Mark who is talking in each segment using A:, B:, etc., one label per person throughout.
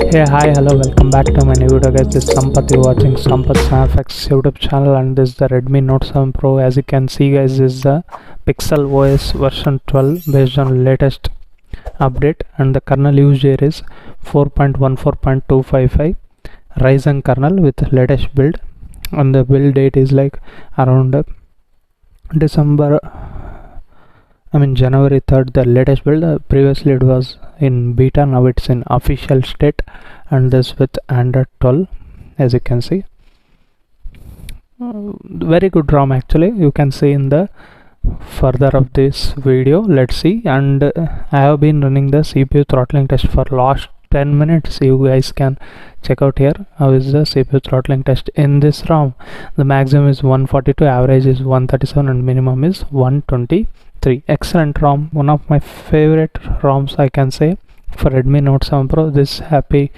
A: Hey, hi, hello, welcome back to my new video guys. This is Sampath. You're watching Sampath SnapFX YouTube channel, and this is the Redmi Note 7 Pro. As you can see guys, this is the Pixel OS version 12 based on latest update, and the kernel used here is 4.14.255 Ryzen kernel with latest build, and the build date is like around January 3rd, the latest build. Previously it was in beta, now it's in official state, and this with Android 12. As you can see, very good ROM actually. You can see in the further of this video. Let's see. And I have been running the CPU throttling test for last 10 minutes. You guys can check out here how is the CPU throttling test in this ROM. The maximum is 142, average is 137, and minimum is 123. Excellent ROM, one of my favorite ROMs I can say for Redmi Note 7 Pro. This happy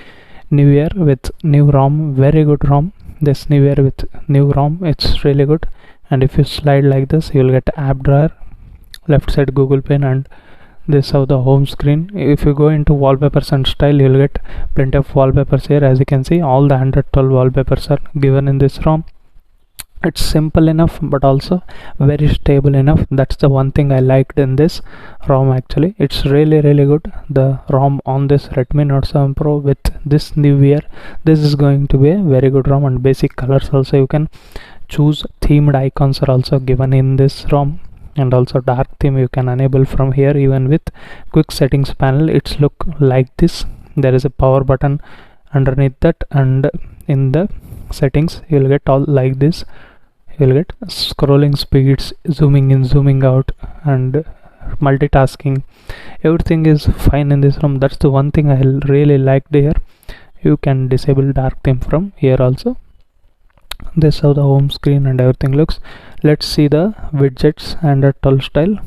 A: new year with new ROM, very good ROM. This new year with new ROM, it's really good. And if you slide like this, you'll get app drawer, left side Google Pin, and this how the home screen. If you go into wallpapers and style, you'll get plenty of wallpapers here. As you can see, all the 112 wallpapers are given in this ROM. It's simple enough but also very stable enough. That's the one thing I liked in this ROM actually. It's really good. The ROM on this Redmi Note 7 Pro with this new year, this is going to be a very good ROM. And basic colors also you can choose. Themed icons are also given in this ROM, and also dark theme you can enable from here. Even with quick settings panel, it's look like this. There is a power button underneath that, and in the settings you'll get all like this. You'll get scrolling speeds, zooming in, zooming out, and multitasking. Everything is fine in this ROM. That's the one thing I really liked here. You can disable dark theme from here also. This is how the home screen and everything looks. Let's see the widgets and a 12 style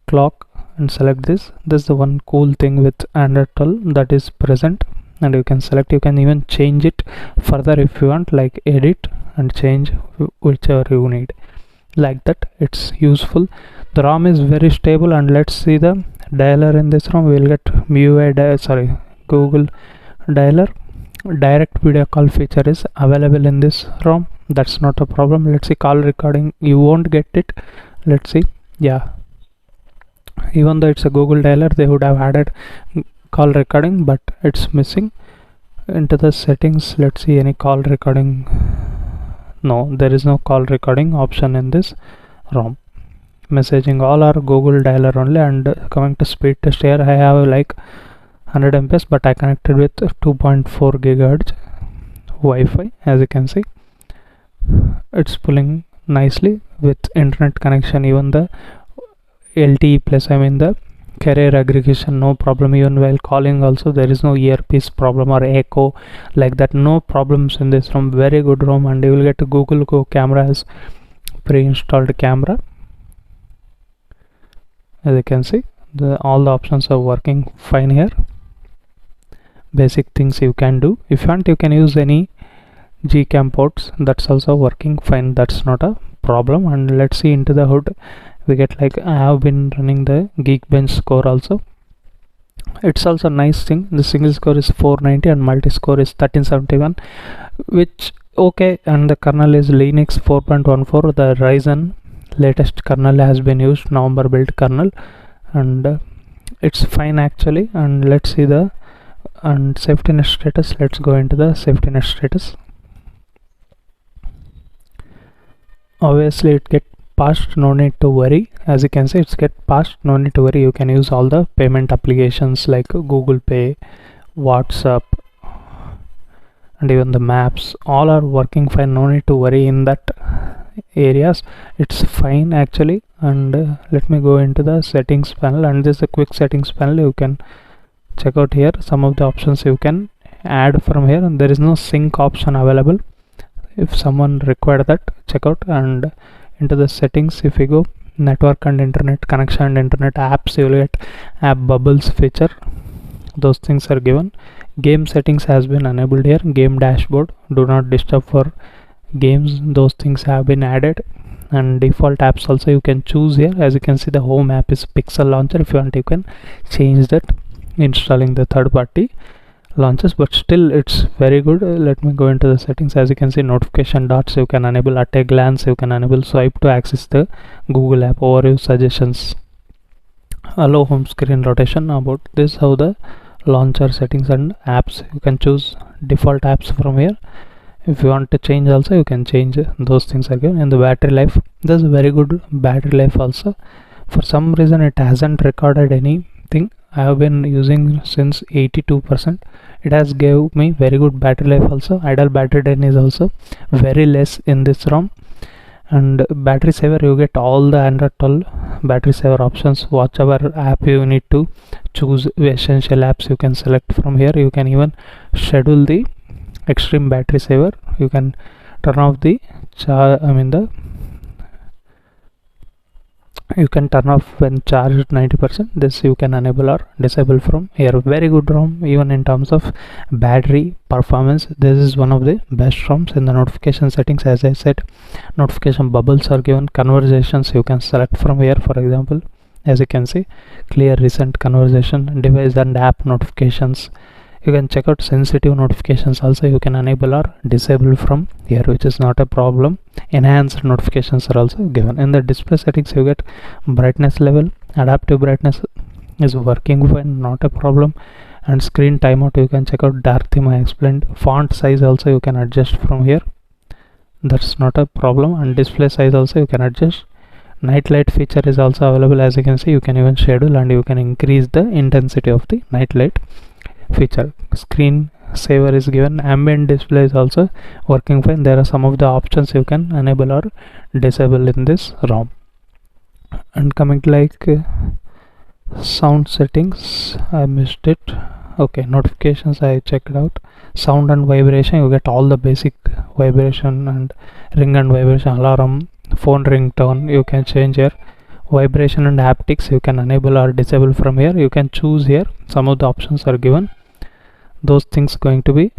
A: clock, and select this. This is the one cool thing with Android 12 that is present, and you can select. You can even change it further if you want, like edit and change whichever you need, like that. It's useful. The ROM is very stable. And let's see the dialer in this ROM. We'll get MIUI Google dialer. Direct video call feature is available in this ROM. That's not a problem. Let's see call recording. You won't get it. Let's see. Yeah, even though it's a Google dialer, they would have added call recording, but it's missing. Into the settings, let's see any call recording. No, there is no call recording option in this ROM. Messaging all are Google dialer only. And coming to speed test, here I have like 100 Mbps, but I connected with 2.4 GHz Wi-Fi. As you can see, it's pulling nicely with internet connection. Even the LTE plus, the carrier aggregation, no problem. Even while calling also there is no earpiece problem or echo like that, no problems in this ROM. Very good ROM. And you will get Google Go camera as pre-installed camera. As you can see, all the options are working fine here. Basic things you can do. If you want, you can use any Gcam ports, that's also working fine, that's not a problem. And let's see into the hood. We get like, I have been running the Geekbench score also. It's also a nice thing. The single score is 490 and multi score is 1371, which okay. And the kernel is Linux 4.14. the Ryzen latest kernel has been used, November build kernel, and it's fine actually. And let's see the safety net status. Let's go into the safety net status. Obviously it get passed, no need to worry. As you can see, it's get passed, no need to worry. You can use all the payment applications like Google Pay, WhatsApp, and even the maps, all are working fine, no need to worry in that areas. It's fine actually. And let me go into the settings panel, and this is a quick settings panel. You can check out here some of the options you can add from here, and there is no sync option available. If someone require that, check out. And into the settings, if you go network and internet connection and internet apps, you will get app bubbles feature, those things are given. Game settings has been enabled here. Game dashboard, do not disturb for games, those things have been added. And default apps also you can choose here. As you can see, the home app is Pixel Launcher. If you want, you can change that, installing the third-party launches, but still it's very good. Let me go into the settings. As you can see, notification dots you can enable, at a glance you can enable, swipe to access the Google app, overview, suggestions, allow home screen rotation. About this, how the launcher settings and apps, you can choose default apps from here. If you want to change also, you can change, those things are given. And the battery life, there's a very good battery life also. For some reason it hasn't recorded anything. I have been using since 82%. It has gave me very good battery life also. Idle battery drain is also very less in this ROM. And battery saver, you get all the Android 12 battery saver options. Whatever app you need to choose, essential apps you can select from here. You can even schedule the extreme battery saver. You can turn off the you can turn off when charged 90%. This you can enable or disable from here. Very good ROM, even in terms of battery performance. This is one of the best ROMs. In the notification settings, as I said, notification bubbles are given. Conversations you can select from here. For example, as you can see, clear recent conversation, device and app notifications. You can check out sensitive notifications also, you can enable or disable from here, which is not a problem. Enhanced notifications are also given. In the display settings, you get brightness level, adaptive brightness is working fine, not a problem. And screen timeout, you can check out. Dark theme I explained. Font size also you can adjust from here, that's not a problem. And display size also you can adjust. Night light feature is also available. As you can see, you can even schedule and you can increase the intensity of the night light feature. Screen saver is given. Ambient display is also working fine. There are some of the options you can enable or disable in this ROM. And coming to like sound settings, I missed it. Okay, notifications I checked out. Sound and vibration, you get all the basic vibration and ring and vibration, alarm, phone ringtone you can change here. Vibration and haptics you can enable or disable from here. You can choose here. Some of the options are given. Those things going to be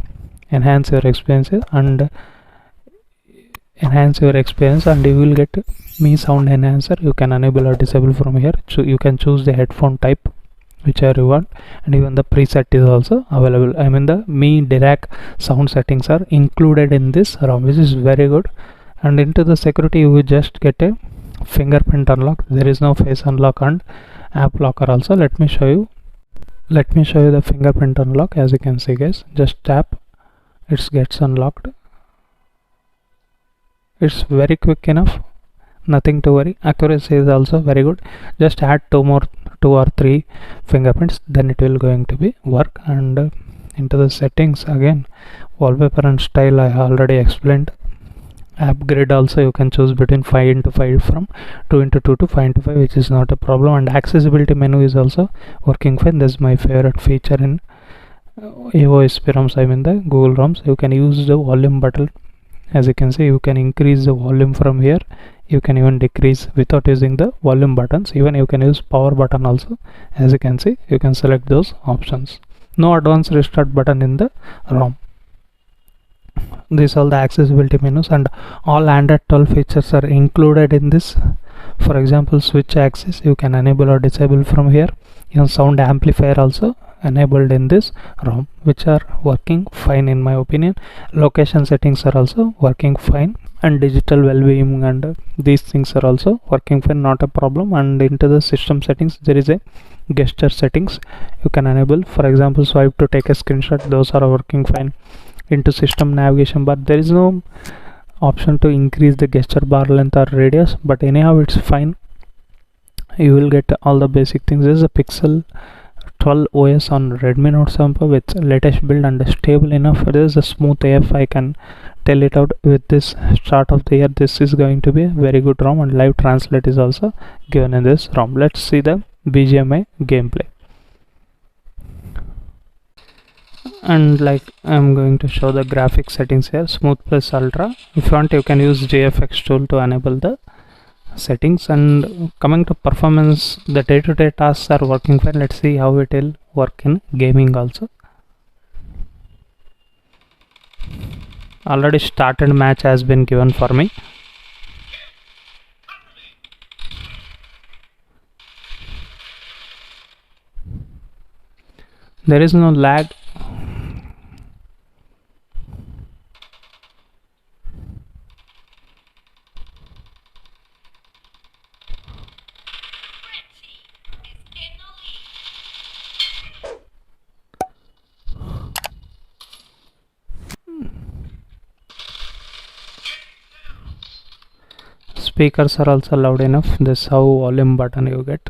A: enhance your experiences and you will get Mi Sound Enhancer. You can enable or disable from here. You can choose the headphone type whichever you want, and even the preset is also available. I mean the Mi Dirac sound settings are included in this ROM, which is very good. And into the security, you will just get a fingerprint unlock. There is no face unlock and app locker also. Let me show you the fingerprint unlock. As you can see guys, just tap, it gets unlocked. It's very quick enough, nothing to worry. Accuracy is also very good. Just add two or three fingerprints, then it will going to be work. And into the settings again, wallpaper and style I already explained. app grid also you can choose between 5 into 5 from 2 into 2 to 5 into 5, which is not a problem. And accessibility menu is also working fine. This is my favorite feature in AOSP ROMs, I mean the Google ROMs. You can use the volume button. As you can see, you can increase the volume from here, you can even decrease without using the volume buttons. Even you can use power button also. As you can see, you can select those options. No advanced restart button in the ROM. These are the accessibility menus, and all Android 12 features are included in this. For example, switch access you can enable or disable from here. Even sound amplifier also enabled in this ROM, which are working fine in my opinion. Location settings are also working fine, and digital well-being and these things are also working fine, not a problem. And into the system settings, there is a gesture settings you can enable. For example, swipe to take a screenshot, those are working fine. Into system navigation bar, there is no option to increase the gesture bar length or radius, but anyhow it's fine. You will get all the basic things. This is a Pixel 12 OS on Redmi Note 7 Pro with latest build and stable enough. This is a smooth AF, I can tell it out with this start of the year. This is going to be a very good ROM, and live translate is also given in this ROM. Let's see the BGMI gameplay. And like I'm going to show the graphic settings here, smooth plus ultra. If you want, you can use JFX tool to enable the settings. And coming to performance, the day-to-day tasks are working fine. Let's see how it will work in gaming also. Already started match has been given for me. There is no lag. Speakers are also loud enough. This is how volume button you get.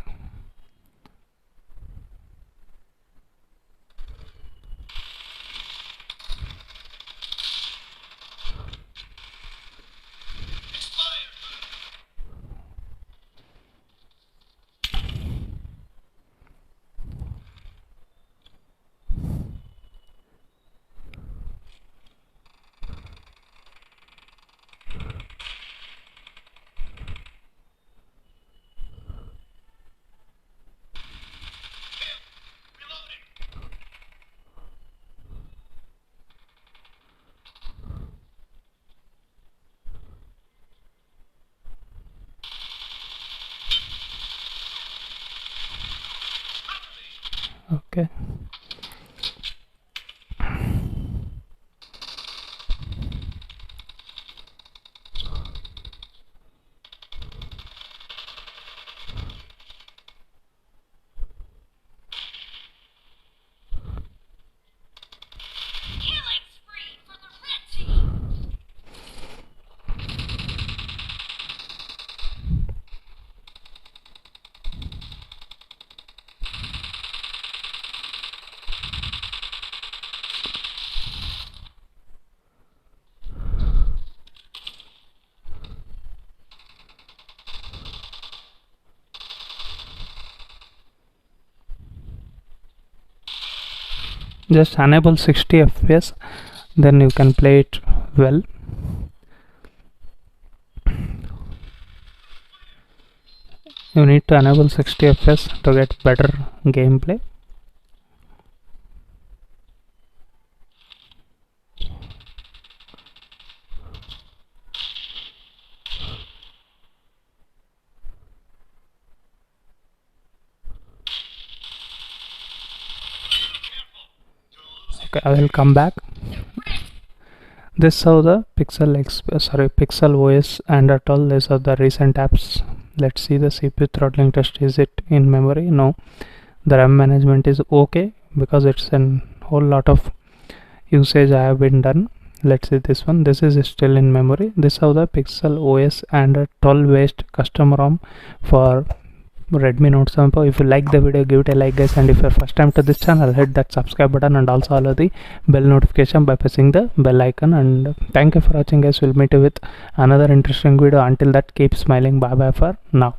A: Okay. Just enable 60 FPS, then you can play it well. You need to enable 60 FPS to get better gameplay. Okay, I will come back. This is how the Pixel OS Android 12. These are the recent apps. Let's see the CPU throttling test. Is it in memory? No. The RAM management is okay because it's a whole lot of usage I have been done. Let's see this one. This is still in memory. This is how the Pixel OS Android 12 based custom ROM for Redmi Note 7 Pro. If you like the video, give it a like guys, and if you're first time to this channel, hit that subscribe button and also allow the bell notification by pressing the bell icon. And thank you for watching guys. We'll meet you with another interesting video. Until that, keep smiling. Bye bye for now.